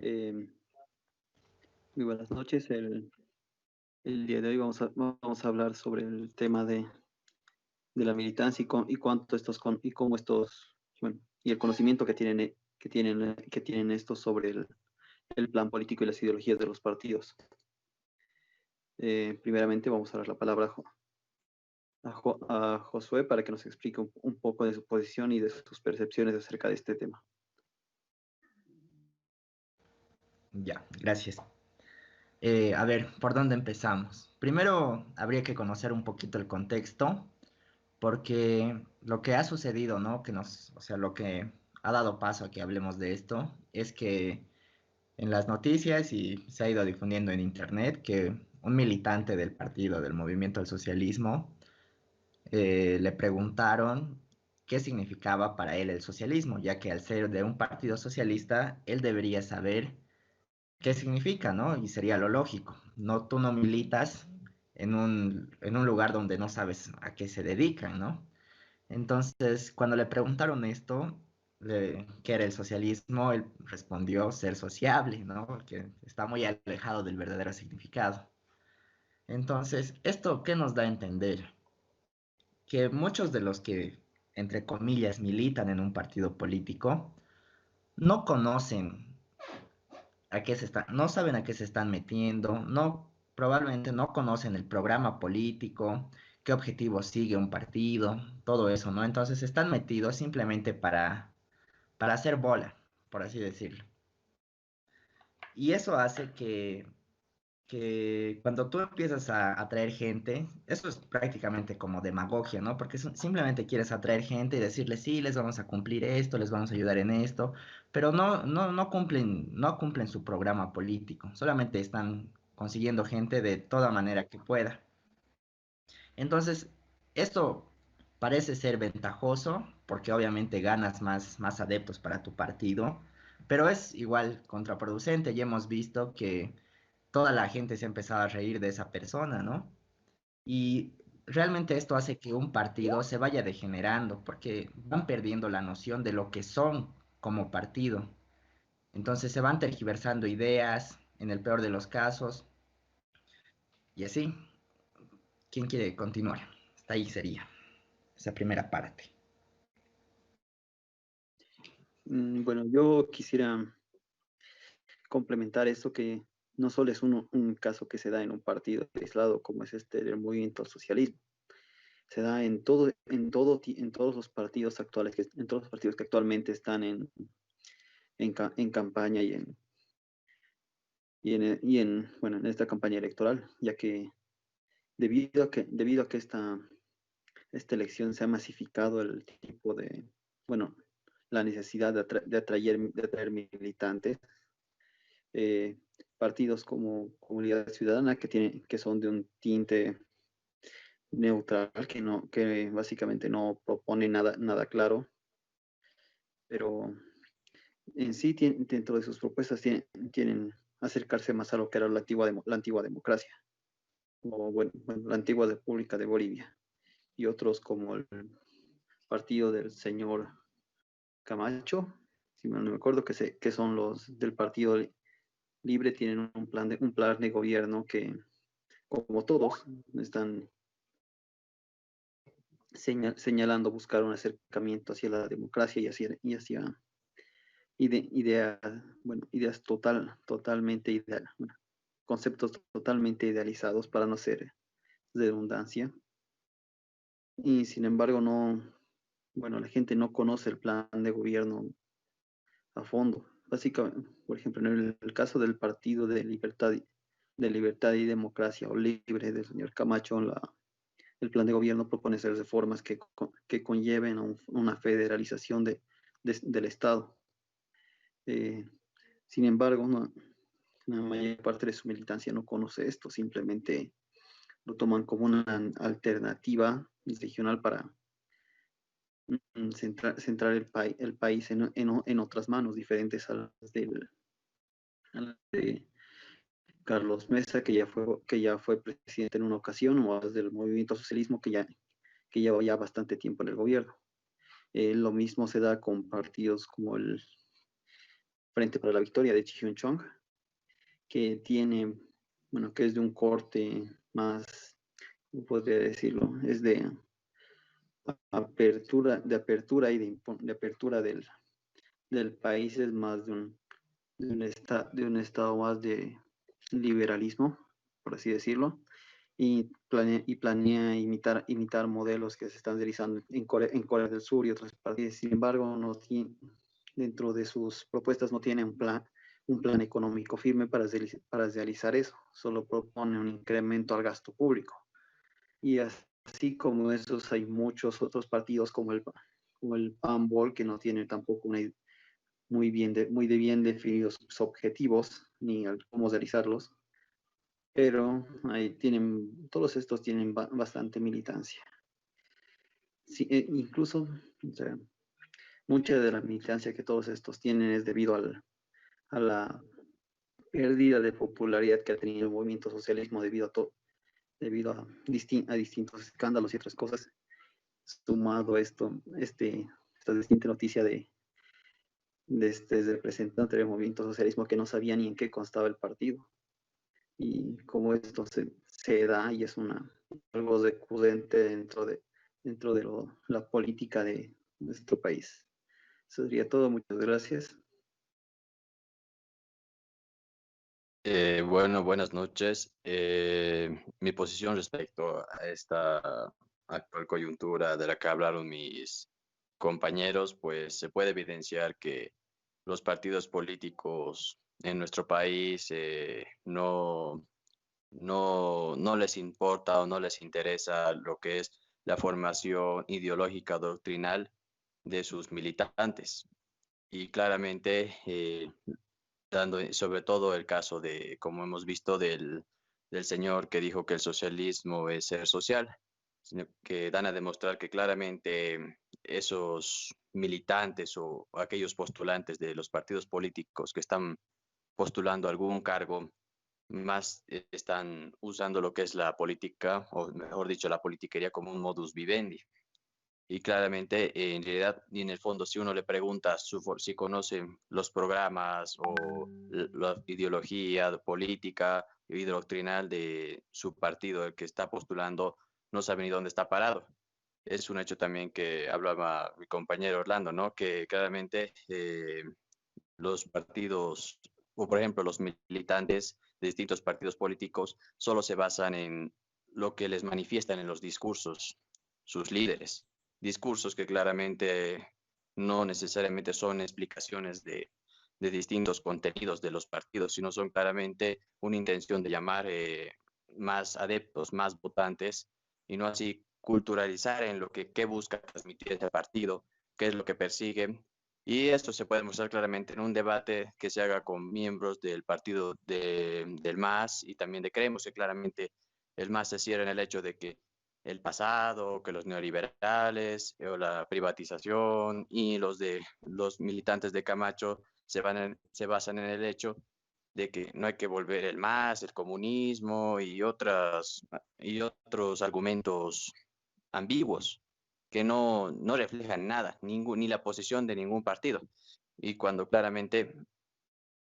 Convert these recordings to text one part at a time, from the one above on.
Eh, Muy buenas noches. El día de hoy vamos a hablar sobre el tema de la militancia y cuánto y cómo estos, bueno, y el conocimiento que tienen estos sobre el plan político y las ideologías de los partidos. Primeramente vamos a dar la palabra a Josué para que nos explique un poco de su posición y de sus percepciones acerca de este tema. Ya, gracias. A ver, ¿por dónde empezamos? Primero habría que conocer un poquito el contexto, porque lo que ha sucedido, ¿no? O sea, lo que ha dado paso a que hablemos de esto es que en las noticias y se ha ido difundiendo en internet que un militante del partido, del movimiento al socialismo, le preguntaron qué significaba para él el socialismo, ya que al ser de un partido socialista, él debería saber qué significa, ¿no? Y sería lo lógico. No, tú no militas en un lugar donde no sabes a qué se dedican, ¿no? Entonces, cuando le preguntaron esto, qué era el socialismo, él respondió ser sociable, ¿no? Porque está muy alejado del verdadero significado. Entonces, ¿esto qué nos da a entender? Que muchos de los que, entre comillas, militan en un partido político, no conocen no saben a qué se están metiendo, probablemente no conocen el programa político, qué objetivos sigue un partido, todo eso, ¿no? Entonces están metidos simplemente para hacer bola, por así decirlo. Y eso hace que cuando tú empiezas a atraer gente, eso es prácticamente como demagogia, ¿no? Porque simplemente quieres atraer gente y decirles, sí, les vamos a cumplir esto, les vamos a ayudar en esto, pero no cumplen su programa político, solamente están consiguiendo gente de toda manera que pueda. Entonces, esto parece ser ventajoso porque obviamente ganas más adeptos para tu partido, pero es igual contraproducente. Ya hemos visto que toda la gente se ha empezado a reír de esa persona, ¿no? Y realmente esto hace que un partido se vaya degenerando porque van perdiendo la noción de lo que son como partido. Entonces se van tergiversando ideas, en el peor de los casos, y así. ¿Quién quiere continuar? Hasta ahí sería esa primera parte. Bueno, yo quisiera complementar esto que no solo es un caso que se da en un partido aislado como es este del movimiento al socialismo, se da en todos los partidos actuales, en todos los partidos que actualmente están en campaña bueno, en esta campaña electoral, ya que debido a que esta elección se ha masificado el tipo bueno, la necesidad de atraer militantes, eh, partidos como Comunidad Ciudadana que son de un tinte neutral, que básicamente no propone nada claro, pero en sí dentro de sus propuestas tienen acercarse más a lo que era la antigua democracia, o bueno, la antigua República de Bolivia, y otros como el partido del señor Camacho, si mal no me acuerdo, que son los del Partido Libre, tienen un plan de gobierno que, como todos, están señalando buscar un acercamiento hacia la democracia y hacia ideas totalmente bueno, conceptos totalmente idealizados para no ser de redundancia. Y sin embargo, bueno, la gente no conoce el plan de gobierno a fondo. Básicamente, por ejemplo, en el caso del Partido de Libertad y Democracia o Libre del señor Camacho, el plan de gobierno propone hacer reformas que conlleven a una federalización del Estado. Eh, Sin embargo, la mayor parte de su militancia no conoce esto, simplemente lo toman como una alternativa regional para centrar el país en otras manos diferentes a las de Carlos Mesa, que ya fue presidente en una ocasión, o a las del movimiento socialismo, que lleva ya bastante tiempo en el gobierno. Lo mismo se da con partidos como Frente para la Victoria de Chihyun-chong, que tiene, bueno, que es de un corte más, ¿cómo podría decirlo? Es de apertura y de apertura del país, es más de un estado más de liberalismo, por así decirlo, y planea imitar modelos que se están realizando en Corea del Sur y otras partes. Sin embargo, no tiene, dentro de sus propuestas no tiene un plan económico firme para realizar eso, solo propone un incremento al gasto público. Y así como esos, hay muchos otros partidos como el PANBOL que no tienen tampoco muy de bien definidos sus objetivos ni cómo realizarlos, pero todos estos tienen bastante militancia. Sí, incluso, o sea, mucha de la militancia que todos estos tienen es debido a la pérdida de popularidad que ha tenido el movimiento socialismo debido a distintos escándalos y otras cosas, sumado esta distinta noticia de este representante del movimiento socialismo que no sabía ni en qué constaba el partido. Y cómo esto se da y es algo recurrente dentro de la política de nuestro país. Eso sería todo. Muchas gracias. Bueno, buenas noches. Mi posición respecto a esta actual coyuntura de la que hablaron mis compañeros, pues se puede evidenciar que los partidos políticos en nuestro país no les importa o no les interesa lo que es la formación ideológica doctrinal de sus militantes. Y claramente dando sobre todo el caso de, como hemos visto, del señor que dijo que el socialismo es ser social, sino que dan a demostrar que claramente esos militantes o aquellos postulantes de los partidos políticos que están postulando algún cargo, más están usando lo que es la política, o mejor dicho, la politiquería como un modus vivendi. Y claramente, en realidad, y en el fondo, si uno le pregunta si conoce los programas o la ideología política y doctrinal de su partido, el que está postulando, no sabe ni dónde está parado. Es un hecho también que hablaba mi compañero Orlando, ¿no? Que claramente los partidos, o por ejemplo, los militantes de distintos partidos políticos, solo se basan en lo que les manifiestan en los discursos sus líderes. Discursos que claramente no necesariamente son explicaciones de distintos contenidos de los partidos, sino son claramente una intención de llamar más adeptos, más votantes, y no así culturalizar en lo que qué busca transmitir ese partido, qué es lo que persigue. Y esto se puede mostrar claramente en un debate que se haga con miembros del partido del MAS y también de Creemos, que claramente el MAS se cierra en el hecho de que el pasado, que los neoliberales o la privatización y los militantes de Camacho se basan en el hecho de que no hay que volver el MAS, el comunismo y otros argumentos ambiguos que no reflejan nada, ni la posición de ningún partido. Y cuando claramente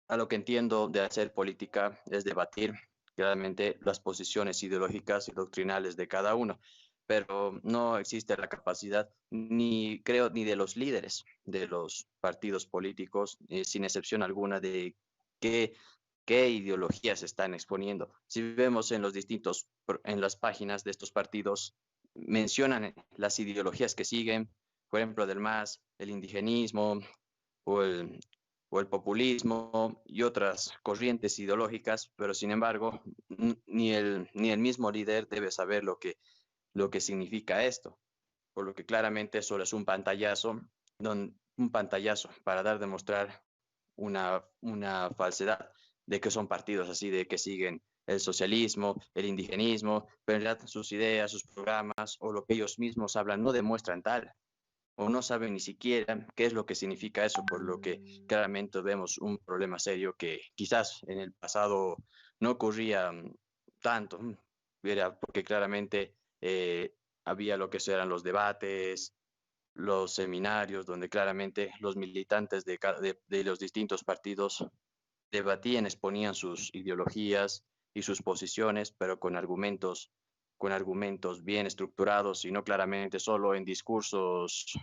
a lo que entiendo de hacer política es debatir claramente las posiciones ideológicas y doctrinales de cada uno, pero no existe la capacidad, ni creo, ni de los líderes de los partidos políticos, sin excepción alguna, de qué, qué ideologías están exponiendo. Si vemos en las páginas de estos partidos, mencionan las ideologías que siguen, por ejemplo, del MAS, el indigenismo o o el populismo y otras corrientes ideológicas, pero sin embargo, ni el mismo líder debe saber lo que significa esto, por lo que claramente solo es un pantallazo, un pantallazo para dar demostrar una falsedad de que son partidos así, de que siguen el socialismo, el indigenismo, pero en realidad sus ideas, sus programas o lo que ellos mismos hablan no demuestran tal o no saben ni siquiera qué es lo que significa eso, por lo que claramente vemos un problema serio que quizás en el pasado no ocurría tanto, era porque claramente había lo que eran los debates, los seminarios, donde claramente los militantes de los distintos partidos debatían, exponían sus ideologías y sus posiciones, pero con argumentos bien estructurados y no claramente solo en discursos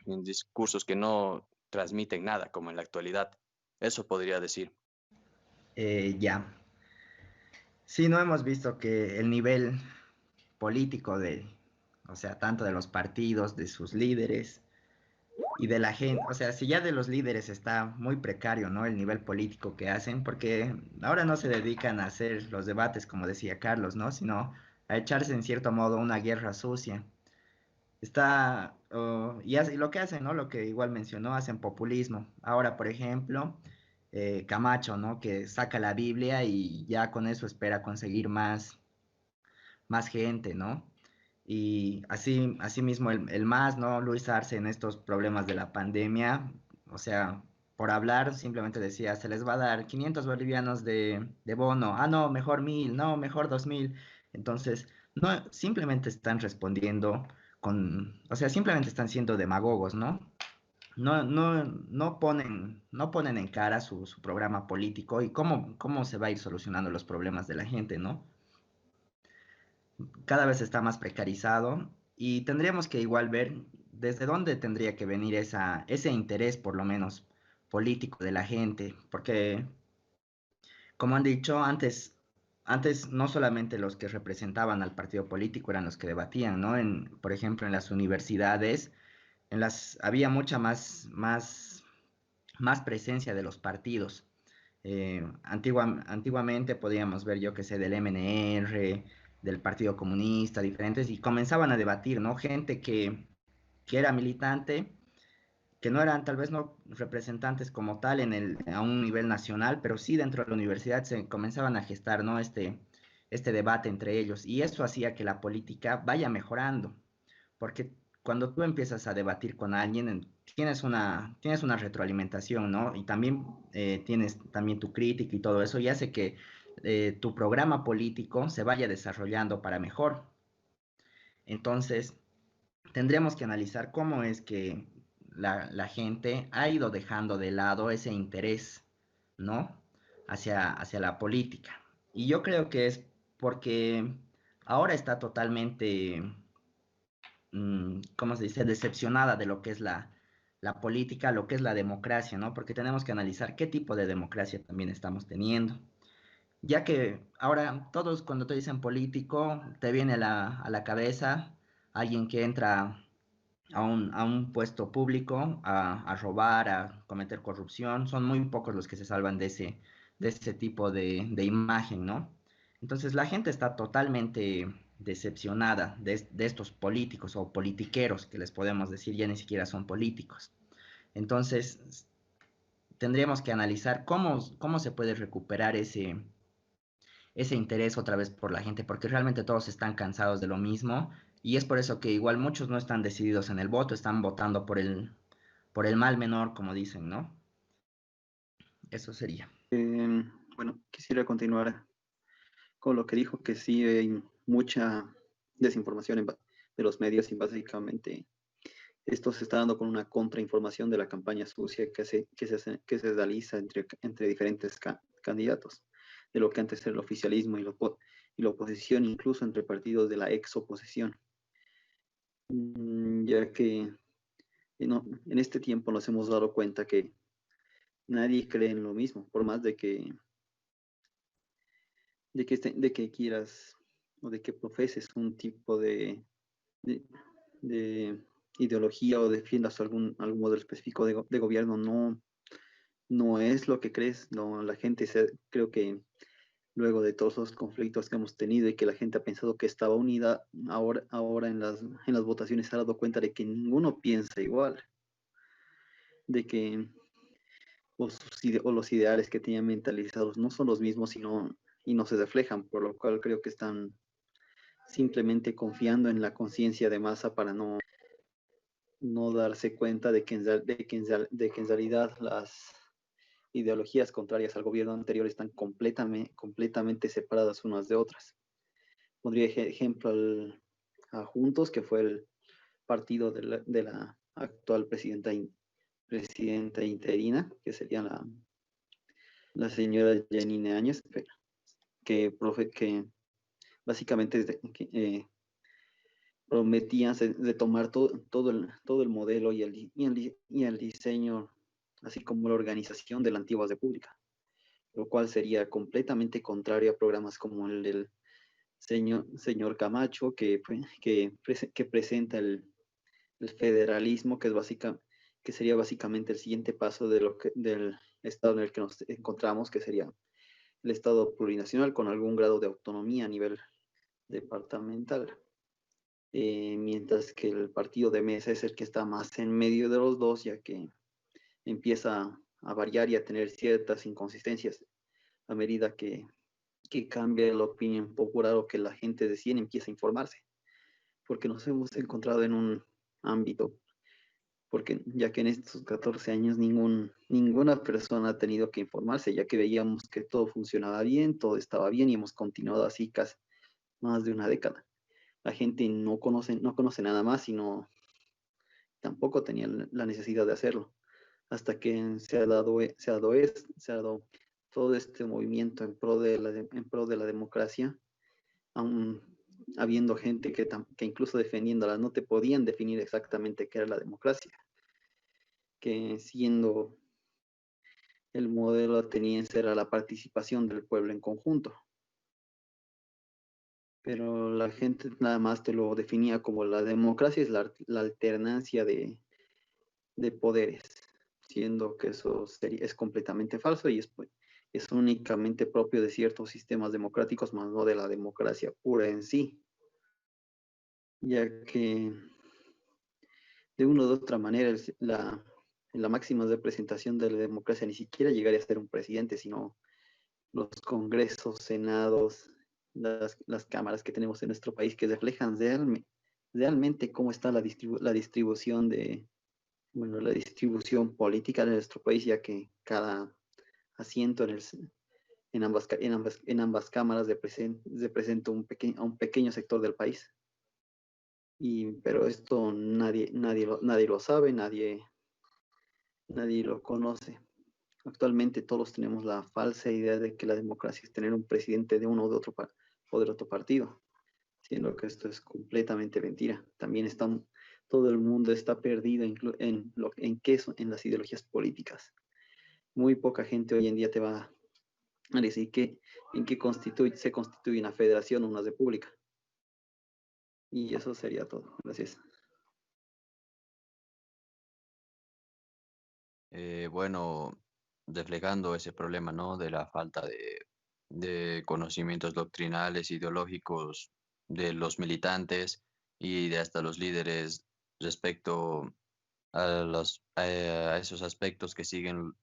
que no transmiten nada, como en la actualidad. Eso podría decir. Ya. Sí, no hemos visto que el nivel político o sea, tanto de los partidos, de sus líderes y de la gente, o sea, si ya de los líderes está muy precario, ¿no? El nivel político que hacen, porque ahora no se dedican a hacer los debates, como decía Carlos, ¿no? Sino a echarse en cierto modo una guerra sucia. Y lo que hacen, ¿no? Lo que igual mencionó, hacen populismo. Ahora, por ejemplo, Camacho, ¿no? Que saca la Biblia y ya con eso espera conseguir más gente, ¿no? Y así mismo el MAS, ¿no? Luis Arce en estos problemas de la pandemia, o sea, por hablar simplemente decía, se les va a dar 500 bolivianos de bono, ah, no, mejor 1000, no, mejor 2000. Entonces, no, simplemente están respondiendo o sea, simplemente están siendo demagogos, ¿no? No ponen en cara su programa político y cómo se va a ir solucionando los problemas de la gente, ¿no? Cada vez está más precarizado y tendríamos que igual ver desde dónde tendría que venir ese interés, por lo menos, político de la gente, porque, como han dicho antes no solamente los que representaban al partido político eran los que debatían, ¿no? Por ejemplo, en las universidades, había mucha más presencia de los partidos. Antiguamente podíamos ver, yo que sé, del MNR, del Partido Comunista, diferentes, y comenzaban a debatir, ¿no? Gente que era militante, que no eran tal vez no representantes como tal a un nivel nacional, pero sí dentro de la universidad se comenzaban a gestar, ¿no? Este debate entre ellos, y eso hacía que la política vaya mejorando, porque cuando tú empiezas a debatir con alguien, tienes una retroalimentación, ¿no? Y también tienes también tu crítica y todo eso, y hace que tu programa político se vaya desarrollando para mejor. Entonces, tendríamos que analizar cómo es que la gente ha ido dejando de lado ese interés, ¿no? Hacia la política. Y yo creo que es porque ahora está totalmente ¿cómo se dice?, decepcionada de lo que es la política, lo que es la democracia, ¿no? Porque tenemos que analizar qué tipo de democracia también estamos teniendo. Ya que ahora todos cuando te dicen político, te viene a la cabeza alguien que entra a un puesto público a robar, a cometer corrupción. Son muy pocos los que se salvan de ese tipo de imagen, ¿no? Entonces la gente está totalmente decepcionada de estos políticos o politiqueros que les podemos decir, ya ni siquiera son políticos. Entonces tendríamos que analizar cómo se puede recuperar ese interés otra vez por la gente, porque realmente todos están cansados de lo mismo y es por eso que igual muchos no están decididos en el voto, están votando por el mal menor, como dicen, ¿no? Eso sería. Bueno, quisiera continuar con lo que dijo, que sí hay mucha desinformación de los medios y básicamente esto se está dando con una contrainformación de la campaña sucia que se realiza entre diferentes candidatos, de lo que antes era el oficialismo y la oposición, incluso entre partidos de la ex oposición. Ya que en este tiempo nos hemos dado cuenta que nadie cree en lo mismo, por más de que quieras o de que profeses un tipo de, de ideología o defiendas algún modelo específico de gobierno, no es lo que crees. No, creo que luego de todos los conflictos que hemos tenido y que la gente ha pensado que estaba unida, ahora en las votaciones se ha dado cuenta de que ninguno piensa igual, de que o los ideales que tenían mentalizados no son los mismos y no se reflejan, por lo cual creo que están simplemente confiando en la conciencia de masa para no darse cuenta de que en realidad las ideologías contrarias al gobierno anterior están completamente separadas unas de otras. Pondría ejemplo a Juntos, que fue el partido actual presidenta interina, que sería la señora Janine Áñez, que básicamente prometía de tomar todo el modelo y el diseño, así como la organización de la antigua república, lo cual sería completamente contrario a programas como el del señor Camacho, que presenta el federalismo, que sería básicamente el siguiente paso del estado en el que nos encontramos, que sería el estado plurinacional con algún grado de autonomía a nivel departamental. Mientras que el partido de Mesa es el que está más en medio de los dos, ya que empieza a variar y a tener ciertas inconsistencias a medida que cambia la opinión popular o que la gente decide empieza a informarse, porque nos hemos encontrado en un ámbito, porque ya que en estos 14 años ninguna persona ha tenido que informarse, ya que veíamos que todo funcionaba bien, todo estaba bien y hemos continuado así casi más de una década. La gente no conoce nada más y tampoco tenía la necesidad de hacerlo, hasta que se ha dado todo este movimiento en pro de la democracia, aún habiendo gente que incluso defendiéndola no te podían definir exactamente qué era la democracia, que siendo el modelo ateniense era la participación del pueblo en conjunto, pero la gente nada más te lo definía como la democracia es la alternancia de poderes, siendo que es completamente falso y es únicamente propio de ciertos sistemas democráticos, más no de la democracia pura en sí, ya que de una u otra manera la máxima representación de la democracia ni siquiera llegaría a ser un presidente, sino los congresos, senados, las cámaras que tenemos en nuestro país que reflejan realmente cómo está la distribución la distribución política de nuestro país, ya que cada asiento en ambas cámaras representa a un pequeño sector del país. Pero esto nadie lo sabe, nadie lo conoce. Actualmente todos tenemos la falsa idea de que la democracia es tener un presidente de uno o del otro partido, siendo que esto es completamente mentira. Todo el mundo está perdido en las ideologías políticas. Muy poca gente hoy en día te va a decir en qué se constituye una federación o una república. Y eso sería todo. Gracias. Bueno, desplegando ese problema, ¿no? De la falta de conocimientos doctrinales, ideológicos de los militantes y de hasta los líderes respecto a esos aspectos que siguen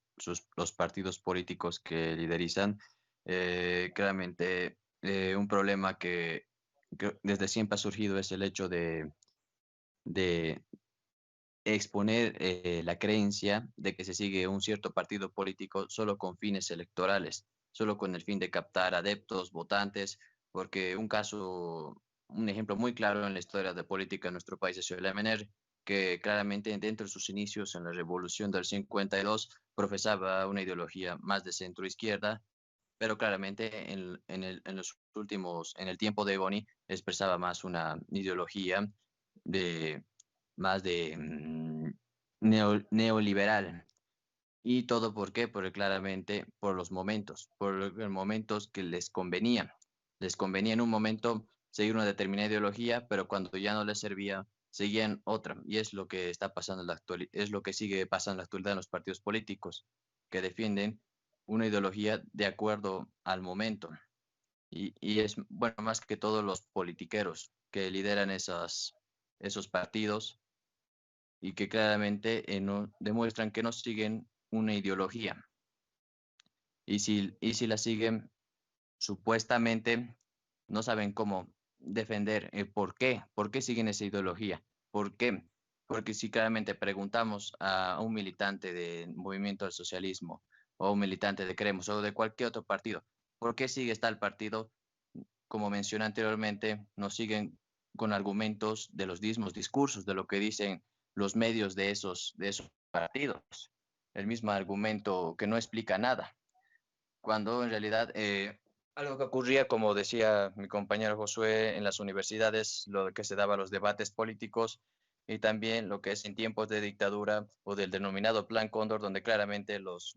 los partidos políticos que liderizan. Claramente, un problema que desde siempre ha surgido es el hecho de exponer la creencia de que se sigue un cierto partido político solo con fines electorales, solo con el fin de captar adeptos, votantes, porque un ejemplo muy claro en la historia de política de nuestro país es el MNR, que claramente dentro de sus inicios en la Revolución del 52 profesaba una ideología más de centro izquierda, pero claramente en el tiempo de Boni expresaba más una ideología de más de neoliberal. ¿Y todo por qué? Porque claramente por los momentos, por los momentos que les convenía. Les convenía en un momento seguir una determinada ideología, pero cuando ya no les servía, seguían otra. Y es lo que está pasando en la actualidad, es lo que sigue pasando en la actualidad en los partidos políticos, que defienden una ideología de acuerdo al momento. Y es, bueno, más que todos los politiqueros que lideran esos partidos y que claramente no, demuestran que no siguen una ideología. Y si la siguen, supuestamente no saben cómo defender por qué siguen esa ideología, por qué. Porque si claramente preguntamos a un militante del movimiento del socialismo o a un militante de Creemos o de cualquier otro partido, ¿por qué sigue tal partido? Como mencioné anteriormente, nos siguen con argumentos de los mismos discursos, de lo que dicen los medios de esos partidos. El mismo argumento que no explica nada, cuando en realidad algo que ocurría, como decía mi compañero Josué, en las universidades, lo que se daba los debates políticos y también lo que es en tiempos de dictadura o del denominado Plan Cóndor, donde claramente los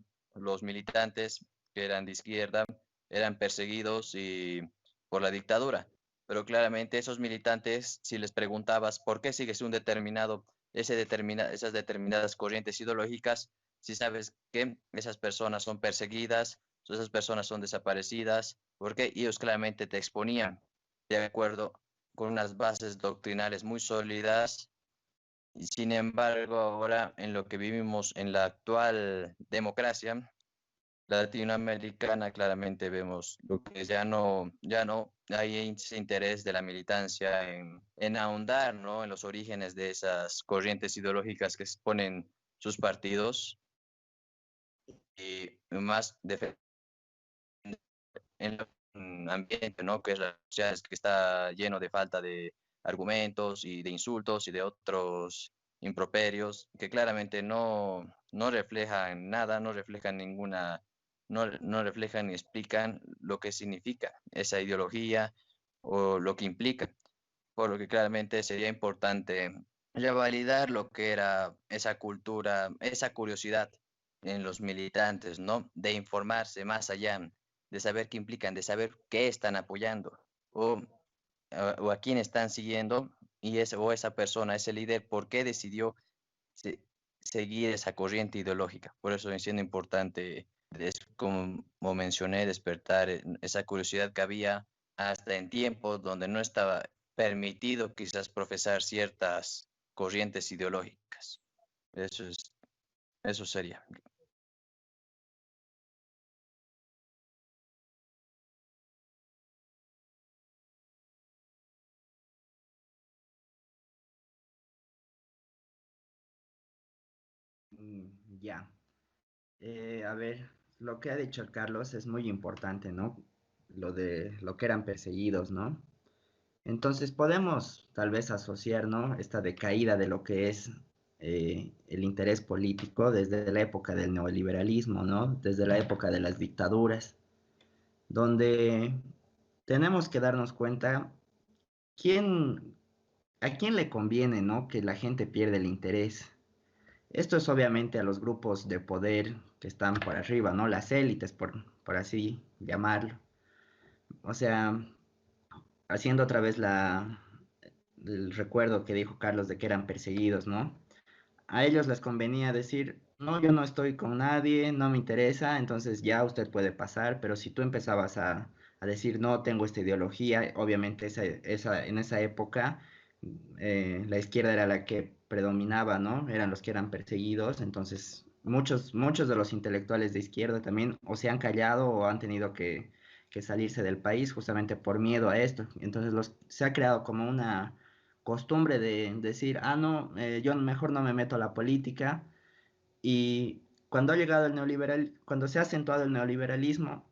militantes que eran de izquierda eran perseguidos y, por la dictadura. Pero claramente esos militantes, si les preguntabas por qué sigues un determinado, esas determinadas corrientes ideológicas, si sabes que esas personas son perseguidas, esas personas son desaparecidas, porque ellos claramente te exponían de acuerdo con unas bases doctrinales muy sólidas. Y sin embargo, ahora en lo que vivimos en la actual democracia latinoamericana, claramente vemos lo que ya no hay ese interés de la militancia en ahondar, ¿no? En los orígenes de esas corrientes ideológicas que exponen sus partidos y más en un ambiente, ¿no? Que es la sociedad, que está lleno de falta de argumentos y de insultos y de otros improperios que claramente no reflejan nada, no reflejan ninguna, no reflejan ni explican lo que significa esa ideología o lo que implica, por lo que claramente sería importante ya validar lo que era esa cultura, esa curiosidad en los militantes, ¿no? De informarse más allá, de saber qué implican, de saber qué están apoyando o, o a quién están siguiendo y o esa persona, ese líder, por qué decidió se- seguir esa corriente ideológica. Por eso es siendo importante, como mencioné, despertar esa curiosidad que había hasta en tiempos donde no estaba permitido quizás profesar ciertas corrientes ideológicas. Eso es, eso sería. Ya. A ver, lo que ha dicho el Carlos es muy importante, ¿no? Lo de lo que eran perseguidos, ¿no? Entonces podemos tal vez asociar, ¿no? Esta decaída de lo que es el interés político desde la época del neoliberalismo, ¿no? Desde la época de las dictaduras, donde tenemos que darnos cuenta quién, a quién le conviene, ¿no? Que la gente pierda el interés. Esto es obviamente a los grupos de poder que están por arriba, ¿no? Las élites, por así llamarlo. O sea, haciendo otra vez el recuerdo que dijo Carlos de que eran perseguidos, ¿no? A ellos les convenía decir, no, yo no estoy con nadie, no me interesa, entonces ya usted puede pasar, pero si tú empezabas a decir, no, tengo esta ideología, obviamente en esa época la izquierda era la que predominaba, ¿no? Eran los que eran perseguidos, entonces muchos de los intelectuales de izquierda también o se han callado o han tenido que salirse del país justamente por miedo a esto. Entonces se ha creado como una costumbre de decir, ah, no, yo mejor no me meto a la política. Y cuando ha llegado cuando se ha acentuado el neoliberalismo,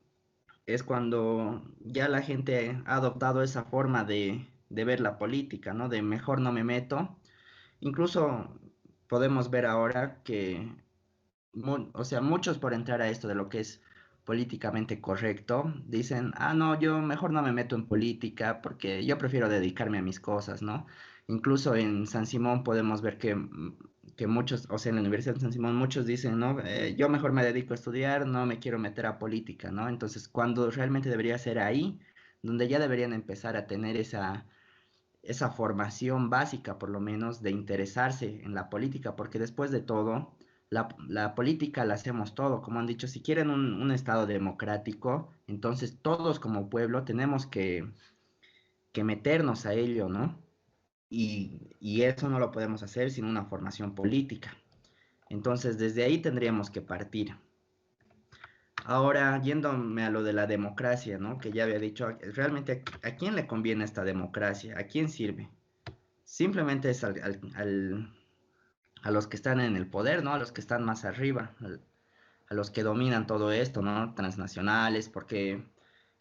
es cuando ya la gente ha adoptado esa forma de ver la política, ¿no? De mejor no me meto. Incluso podemos ver ahora que, o sea, muchos por entrar a esto de lo que es políticamente correcto, dicen, ah, no, yo mejor no me meto en política porque yo prefiero dedicarme a mis cosas, ¿no? Incluso en San Simón podemos ver que muchos, o sea, en la Universidad de San Simón muchos dicen, ¿no? Yo mejor me dedico a estudiar, no me quiero meter a política, ¿no? Entonces, cuando realmente debería ser ahí, donde ya deberían empezar a tener esa formación básica, por lo menos, de interesarse en la política, porque después de todo, la política la hacemos todo, como han dicho, si quieren un estado democrático, entonces todos como pueblo tenemos que meternos a ello, ¿no? Y eso no lo podemos hacer sin una formación política. Entonces, desde ahí tendríamos que partir. Ahora, yéndome a lo de la democracia, ¿no? Que ya había dicho, realmente, ¿a quién le conviene esta democracia? ¿A quién sirve? Simplemente es a los que están en el poder, ¿no? A los que están más arriba, a los que dominan todo esto, ¿no? Transnacionales, porque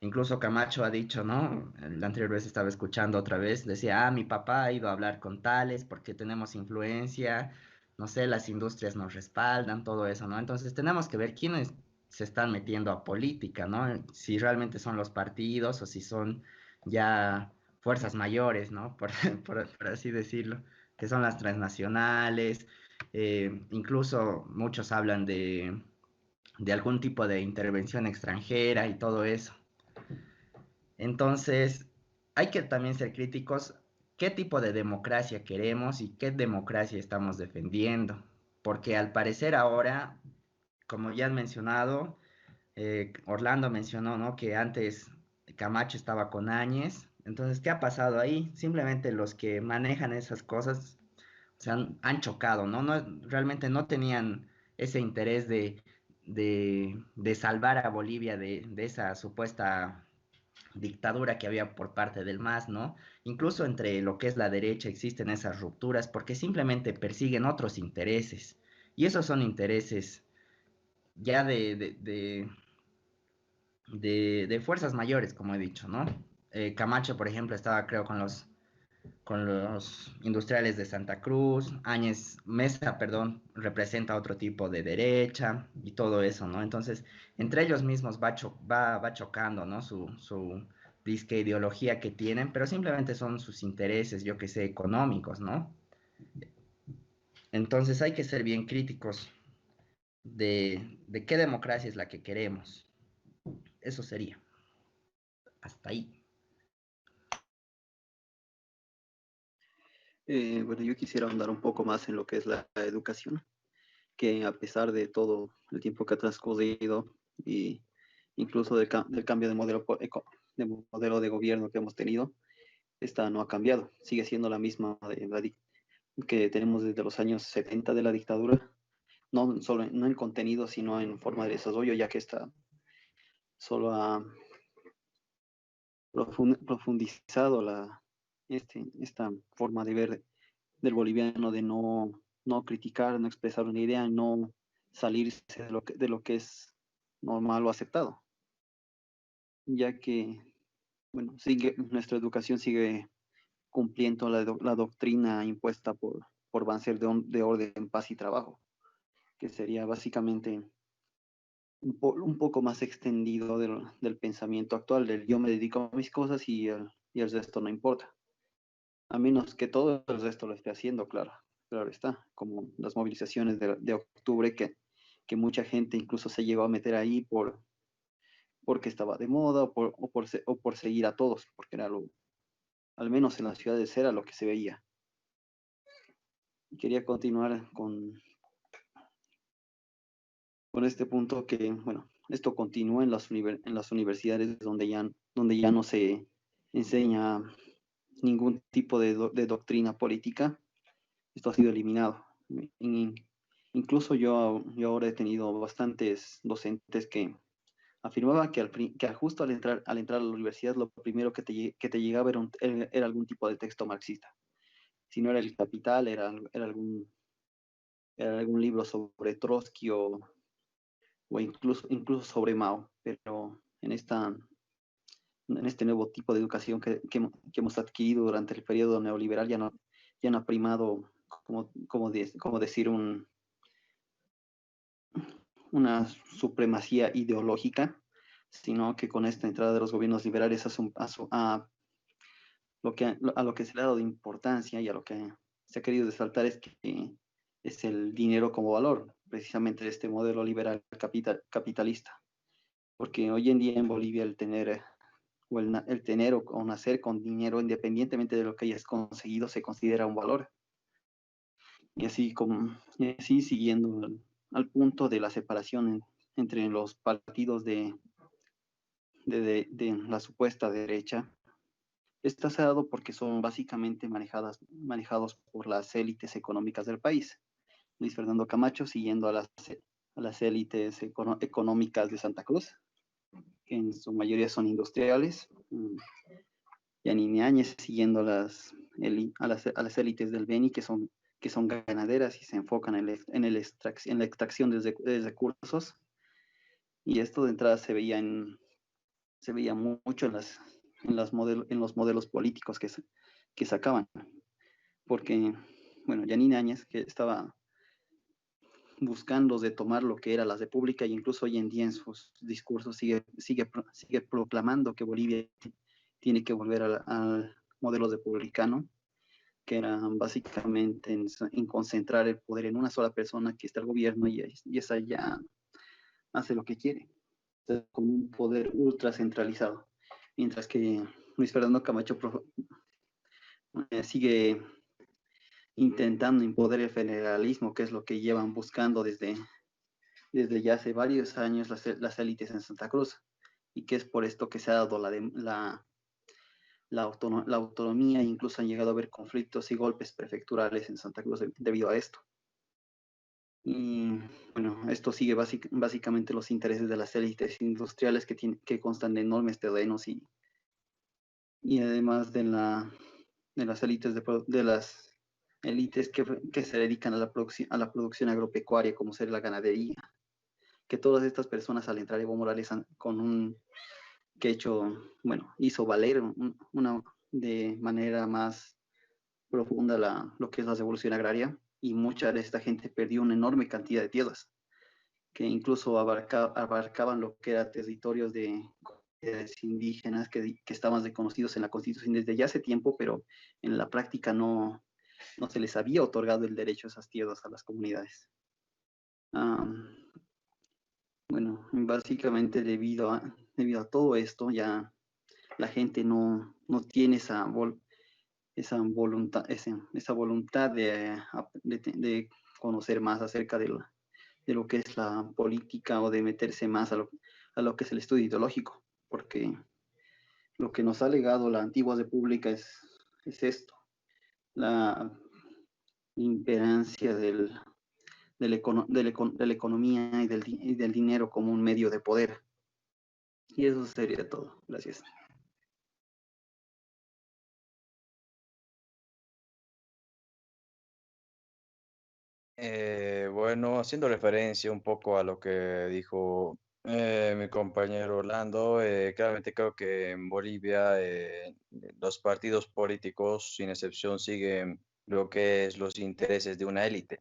Incluso Camacho ha dicho, ¿no? La anterior vez estaba escuchando otra vez, decía, mi papá ha ido a hablar con tales porque tenemos influencia, no sé, las industrias nos respaldan, todo eso, ¿no? Entonces tenemos que ver quiénes se están metiendo a política, ¿no? Si realmente son los partidos o si son ya fuerzas mayores, ¿no? Por así decirlo, que son las transnacionales, incluso muchos hablan de algún tipo de intervención extranjera y todo eso. Entonces, hay que también ser críticos qué tipo de democracia queremos y qué democracia estamos defendiendo. Porque al parecer ahora, como ya han mencionado, Orlando mencionó, ¿no? Que antes Camacho estaba con Áñez. Entonces, ¿qué ha pasado ahí? Simplemente los que manejan esas cosas se han chocado, ¿no? Realmente no tenían ese interés de salvar a Bolivia de esa supuesta dictadura que había por parte del MAS, ¿no? Incluso entre lo que es la derecha existen esas rupturas porque simplemente persiguen otros intereses. Y esos son intereses ya de fuerzas mayores, como he dicho, ¿no? Camacho, por ejemplo, estaba creo con los industriales de Santa Cruz, Áñez Mesa, perdón, representa otro tipo de derecha y todo eso, ¿no? Entonces, entre ellos mismos va chocando, ¿no? Su disque ideología que tienen, pero simplemente son sus intereses, yo que sé, económicos, ¿no? Entonces hay que ser bien críticos de qué democracia es la que queremos. Eso sería. Hasta ahí. Bueno, yo quisiera ahondar un poco más en lo que es la educación, que a pesar de todo el tiempo que ha transcurrido y incluso del cambio de de modelo de gobierno que hemos tenido, esta no ha cambiado, sigue siendo la misma que tenemos desde los años 70 de la dictadura, no solo no en contenido, sino en forma de desarrollo, ya que esta solo ha profundizado esta forma de ver del boliviano de no criticar, no expresar una idea, no salirse de lo que es normal o aceptado, ya que, bueno, nuestra educación sigue cumpliendo la doctrina impuesta por Banzer de orden, paz y trabajo, que sería básicamente un poco más extendido del pensamiento actual, del yo me dedico a mis cosas y el resto no importa. A menos que todo el resto lo esté haciendo, claro, claro está, como las movilizaciones de octubre que mucha gente incluso se llegó a meter ahí porque estaba de moda o por seguir a todos, porque era al menos en las ciudades era lo que se veía. Y quería continuar con este punto que, bueno, esto continúa en las universidades donde ya no se enseña ningún tipo de doctrina política. Esto ha sido eliminado. In- Incluso yo ahora he tenido bastantes docentes que afirmaban que justo al entrar a la universidad lo primero que te llegaba era algún tipo de texto marxista. Si no era el Capital, era algún libro sobre Trotsky o incluso sobre Mao, pero en este nuevo tipo de educación que hemos adquirido durante el periodo neoliberal ya no ha primado, como decir, una supremacía ideológica, sino que con esta entrada de los gobiernos liberales a lo que se le ha dado de importancia y a lo que se ha querido resaltar es que es el dinero como valor, precisamente de este modelo liberal capitalista. Porque hoy en día en Bolivia el tener o nacer con dinero, independientemente de lo que hayas conseguido, se considera un valor. Y así siguiendo al punto de la separación entre los partidos de la supuesta derecha, está se ha dado porque son básicamente manejados por las élites económicas del país. Luis Fernando Camacho siguiendo a las élites económicas de Santa Cruz, que en su mayoría son industriales. Yanine Áñez siguiendo a las élites del Beni, que son ganaderas y se enfocan en la extracción de recursos. Y esto de entrada se veía se veía mucho en los modelos políticos que sacaban, porque, bueno, Yanine Áñez, que estaba buscando de tomar lo que era la República, e incluso hoy en día en sus discursos sigue proclamando que Bolivia tiene que volver al modelo republicano, que era básicamente en concentrar el poder en una sola persona que está al gobierno, y esa ya hace lo que quiere, con un poder ultra centralizado. Mientras que Luis Fernando Camacho sigue intentando imponer el federalismo, que es lo que llevan buscando desde ya hace varios años las élites en Santa Cruz, y que es por esto que se ha dado la autonomía, e incluso han llegado a haber conflictos y golpes prefecturales en Santa Cruz debido a esto. Y bueno, esto sigue básicamente los intereses de las élites industriales que constan de enormes terrenos, y además de las élites de las élites que se dedican a a la producción agropecuaria, como ser la ganadería, que todas estas personas al entrar Evo Morales con un que bueno, hizo valer una de manera más profunda lo que es la revolución agraria, y mucha de esta gente perdió una enorme cantidad de tierras, que incluso abarcaban lo que eran territorios de indígenas que estaban reconocidos en la Constitución desde ya hace tiempo, pero en la práctica no se les había otorgado el derecho a esas tierras a las comunidades. Bueno, básicamente debido a todo esto, ya la gente no tiene esa voluntad de conocer más acerca de lo que es la política, o de meterse más a lo que es el estudio ideológico, porque lo que nos ha legado la antigua república es esto, la imperancia de la economía y del dinero como un medio de poder. Y eso sería todo. Gracias. Bueno, haciendo referencia un poco a lo que dijo mi compañero Orlando, claramente creo que en Bolivia los partidos políticos, sin excepción, siguen lo que es los intereses de una élite.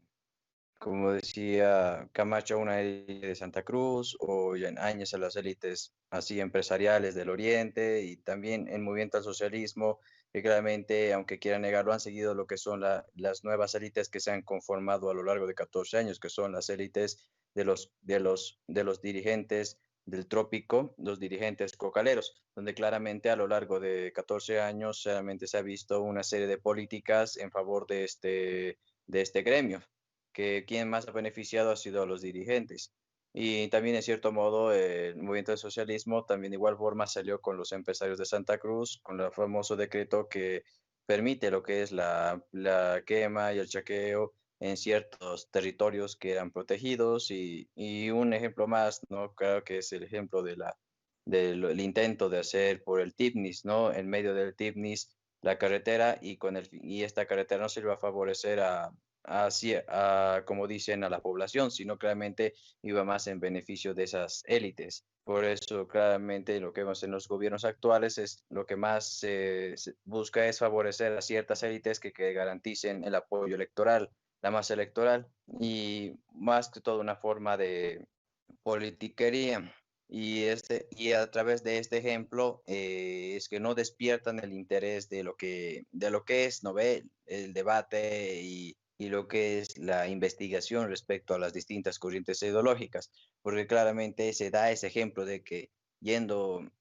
Como decía Camacho, una élite de Santa Cruz, o Áñez a las élites así empresariales del Oriente, y también el movimiento al socialismo, que claramente, aunque quieran negarlo, han seguido lo que son las nuevas élites que se han conformado a lo largo de 14 años, que son las élites de los dirigentes del trópico, los dirigentes cocaleros, donde claramente a lo largo de 14 años solamente se ha visto una serie de políticas en favor de este gremio, que quien más ha beneficiado ha sido a los dirigentes. Y también, en cierto modo, el movimiento del socialismo también de igual forma salió con los empresarios de Santa Cruz, con el famoso decreto que permite lo que es la quema y el chaqueo en ciertos territorios que eran protegidos. Y un ejemplo más, ¿no? Creo que es el ejemplo del intento de hacer por el TIPNIS, ¿no? En medio del TIPNIS la carretera, y esta carretera no se iba a favorecer como dicen, a la población, sino claramente iba más en beneficio de esas élites. Por eso, claramente, lo que vemos en los gobiernos actuales es lo que más se busca es favorecer a ciertas élites que garanticen el apoyo electoral, la masa electoral, y más que todo una forma de politiquería. Y a través de este ejemplo es que no despiertan el interés de lo que es, ¿no ve? El debate y lo que es la investigación respecto a las distintas corrientes ideológicas, porque claramente se da ese ejemplo de que yendo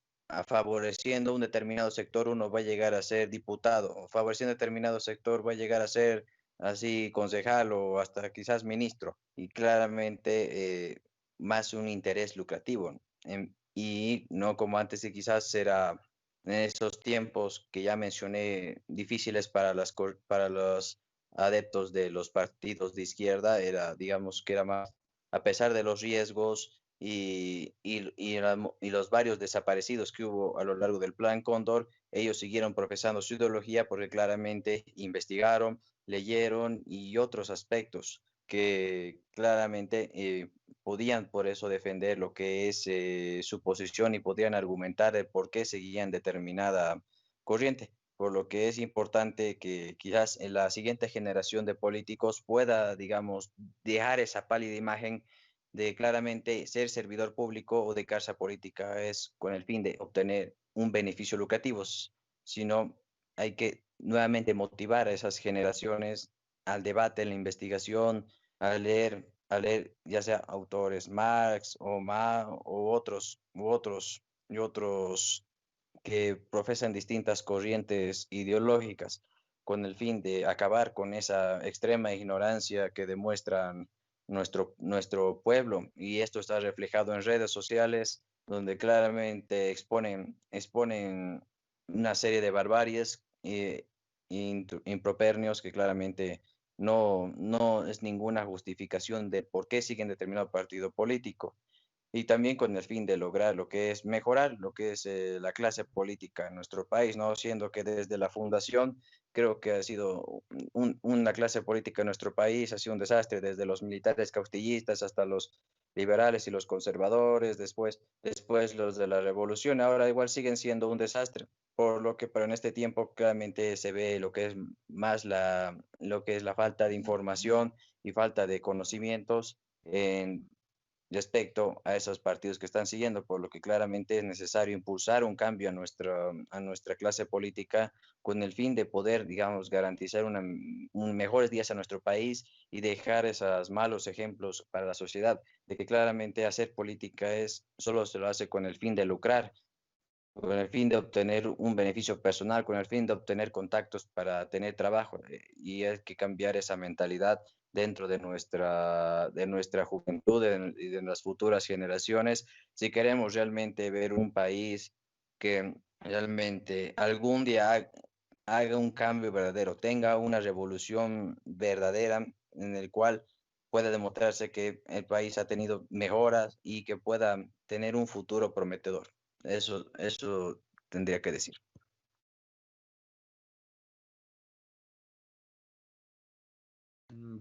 favoreciendo un determinado sector, uno va a llegar a ser diputado, o favoreciendo un determinado sector va a llegar a ser así concejal o hasta quizás ministro, y claramente más un interés lucrativo, ¿no? Y no como antes, que quizás era en esos tiempos que ya mencioné difíciles para los adeptos de los partidos de izquierda, era, digamos, que era más, a pesar de los riesgos y los varios desaparecidos que hubo a lo largo del Plan Cóndor, ellos siguieron profesando su ideología porque claramente investigaron, leyeron y otros aspectos. que claramente podían por eso defender lo que es su posición y podían argumentar el por qué seguían determinada corriente. Por lo que es importante que quizás en la siguiente generación de políticos pueda, digamos, dejar esa pálida imagen de claramente ser servidor público o dedicarse a política es con el fin de obtener un beneficio lucrativo, sino hay que nuevamente motivar a esas generaciones al debate, a la investigación, a leer ya sea autores Marx o Ma y otros que profesan distintas corrientes ideológicas con el fin de acabar con esa extrema ignorancia que demuestran nuestro pueblo. Y esto está reflejado en redes sociales, donde claramente exponen una serie de barbaries e impropernios que claramente no es ninguna justificación de por qué siguen determinado partido político y también con el fin de lograr lo que es mejorar lo que es la clase política en nuestro país, ¿no? Siendo que desde la fundación creo que ha sido una clase política en nuestro país, ha sido un desastre, desde los militares caudillistas hasta los liberales y los conservadores, después los de la revolución, ahora igual siguen siendo un desastre, por lo que pero en este tiempo claramente se ve lo que es más lo que es la falta de información y falta de conocimientos en respecto a esos partidos que están siguiendo, por lo que claramente es necesario impulsar un cambio a nuestra clase política con el fin de poder, digamos, garantizar mejores días a nuestro país y dejar esos malos ejemplos para la sociedad, de que claramente hacer política solo se lo hace con el fin de lucrar, con el fin de obtener un beneficio personal, con el fin de obtener contactos para tener trabajo. Y hay que cambiar esa mentalidad dentro de nuestra juventud y de las futuras generaciones, si queremos realmente ver un país que realmente algún día haga un cambio verdadero, tenga una revolución verdadera en el cual pueda demostrarse que el país ha tenido mejoras y que pueda tener un futuro prometedor. Eso tendría que decir.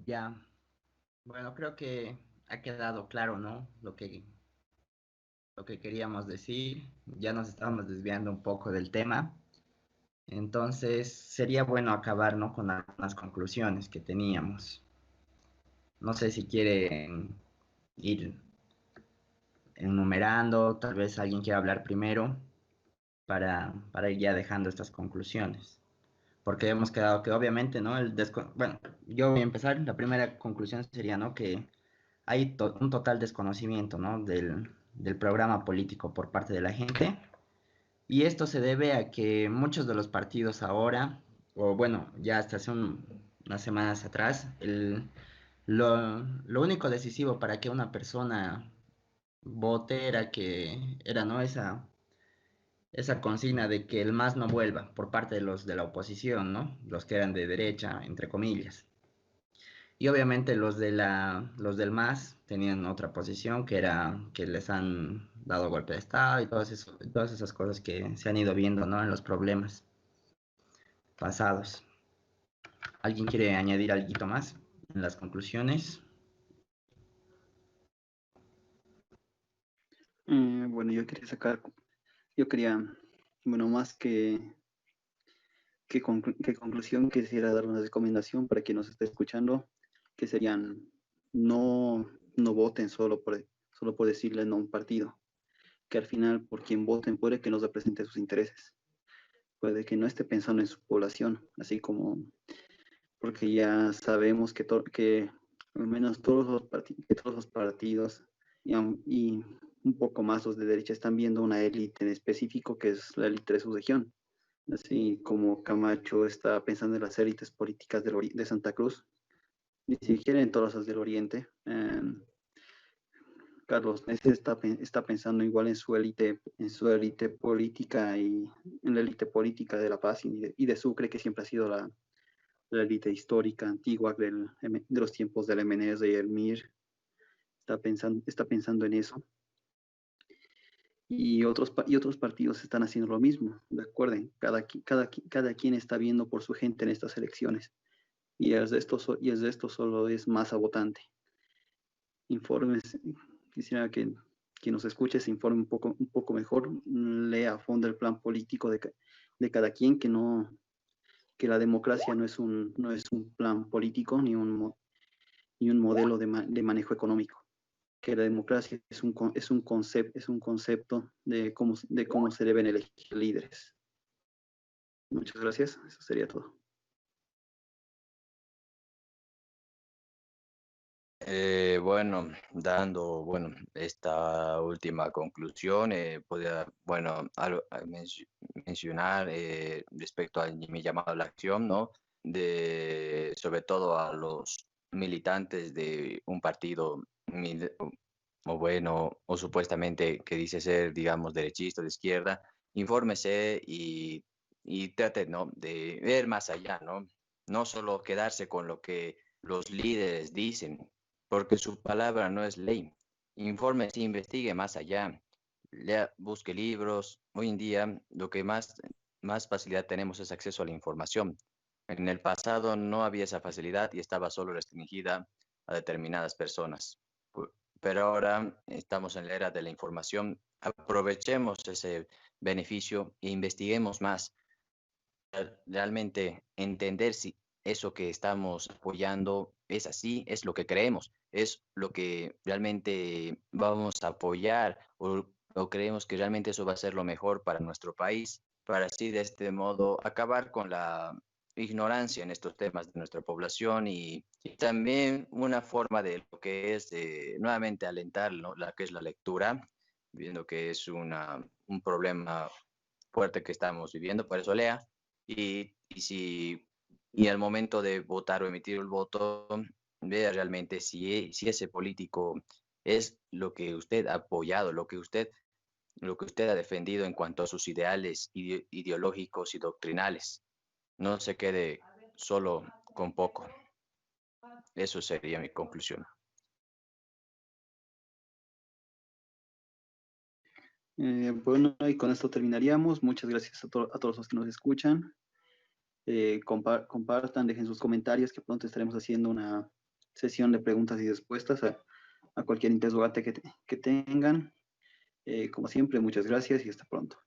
Ya, bueno, creo que ha quedado claro, ¿no? Lo que queríamos decir. Ya nos estábamos desviando un poco del tema. Entonces, sería bueno acabar, ¿no? Con algunas conclusiones que teníamos. No sé si quieren ir enumerando, tal vez alguien quiera hablar primero para ir ya dejando estas conclusiones. Porque hemos quedado que obviamente, ¿no? Bueno, yo voy a empezar. La primera conclusión sería, ¿no? Que hay un total desconocimiento, ¿no? Del programa político por parte de la gente. Y esto se debe a que muchos de los partidos ahora, o bueno, ya hasta hace unas semanas atrás, lo único decisivo para que una persona vote era, ¿no? Esa consigna de que el MAS no vuelva por parte de los de la oposición, ¿no? Los que eran de derecha, entre comillas. Y obviamente los del MAS tenían otra posición que era que les han dado golpe de Estado y todas esas cosas que se han ido viendo, ¿no? En los problemas pasados. ¿Alguien quiere añadir algo más en las conclusiones? Bueno, yo quería, bueno, más que conclusión, quisiera dar una recomendación para quien nos esté escuchando, que serían no voten solo por decirle no a un partido, que al final por quien voten puede que no represente sus intereses, puede que no esté pensando en su población, así como porque ya sabemos que al menos que todos los partidos y un poco más los de derecha están viendo una élite en específico que es la élite de su región. Así como Camacho está pensando en las élites políticas de Santa Cruz, ni siquiera en todas las del Oriente. Carlos Ness está pensando igual en su élite política y en la élite política de La Paz y de Sucre, que siempre ha sido la élite histórica antigua de los tiempos del MNS y el MIR. Está pensando en eso. Y otros partidos están haciendo lo mismo, ¿de acuerdo? Cada quien está viendo por su gente en estas elecciones. y el resto solo es masa votante. Informes, quisiera que quien nos escuche se informe un poco mejor, lea a fondo el plan político de cada quien, que la democracia no es un plan político ni un modelo de manejo económico, que la democracia es un concepto de cómo se deben elegir líderes. Muchas gracias, eso sería todo. Bueno, dando, bueno, esta última conclusión, podría, bueno, mencionar respecto a mi llamado a la acción, ¿no? Sobre todo a los militantes de un partido, o bueno, o supuestamente que dice ser, digamos, derechista, de izquierda, infórmese y trate, ¿no? De ver más allá, ¿no? No solo quedarse con lo que los líderes dicen, porque su palabra no es ley. Infórmese, investigue más allá, lea, busque libros. Hoy en día lo que más facilidad tenemos es acceso a la información. En el pasado no había esa facilidad y estaba solo restringida a determinadas personas. Pero ahora estamos en la era de la información. Aprovechemos ese beneficio e investiguemos más. Realmente entender si eso que estamos apoyando es así, es lo que creemos, es lo que realmente vamos a apoyar o creemos que realmente eso va a ser lo mejor para nuestro país, para así de este modo acabar con la ignorancia en estos temas de nuestra población y también una forma de lo que es nuevamente alentar, ¿no? La que es la lectura, viendo que es un problema fuerte que estamos viviendo, por eso lea y al momento de votar o emitir el voto, vea realmente si ese político es lo que usted ha apoyado, lo que usted ha defendido en cuanto a sus ideales ideológicos y doctrinales. No se quede solo con poco. Eso sería mi conclusión. Bueno, y con esto terminaríamos. Muchas gracias a todos los que nos escuchan. Compartan, dejen sus comentarios, que pronto estaremos haciendo una sesión de preguntas y respuestas a cualquier interrogante que tengan. Como siempre, muchas gracias y hasta pronto.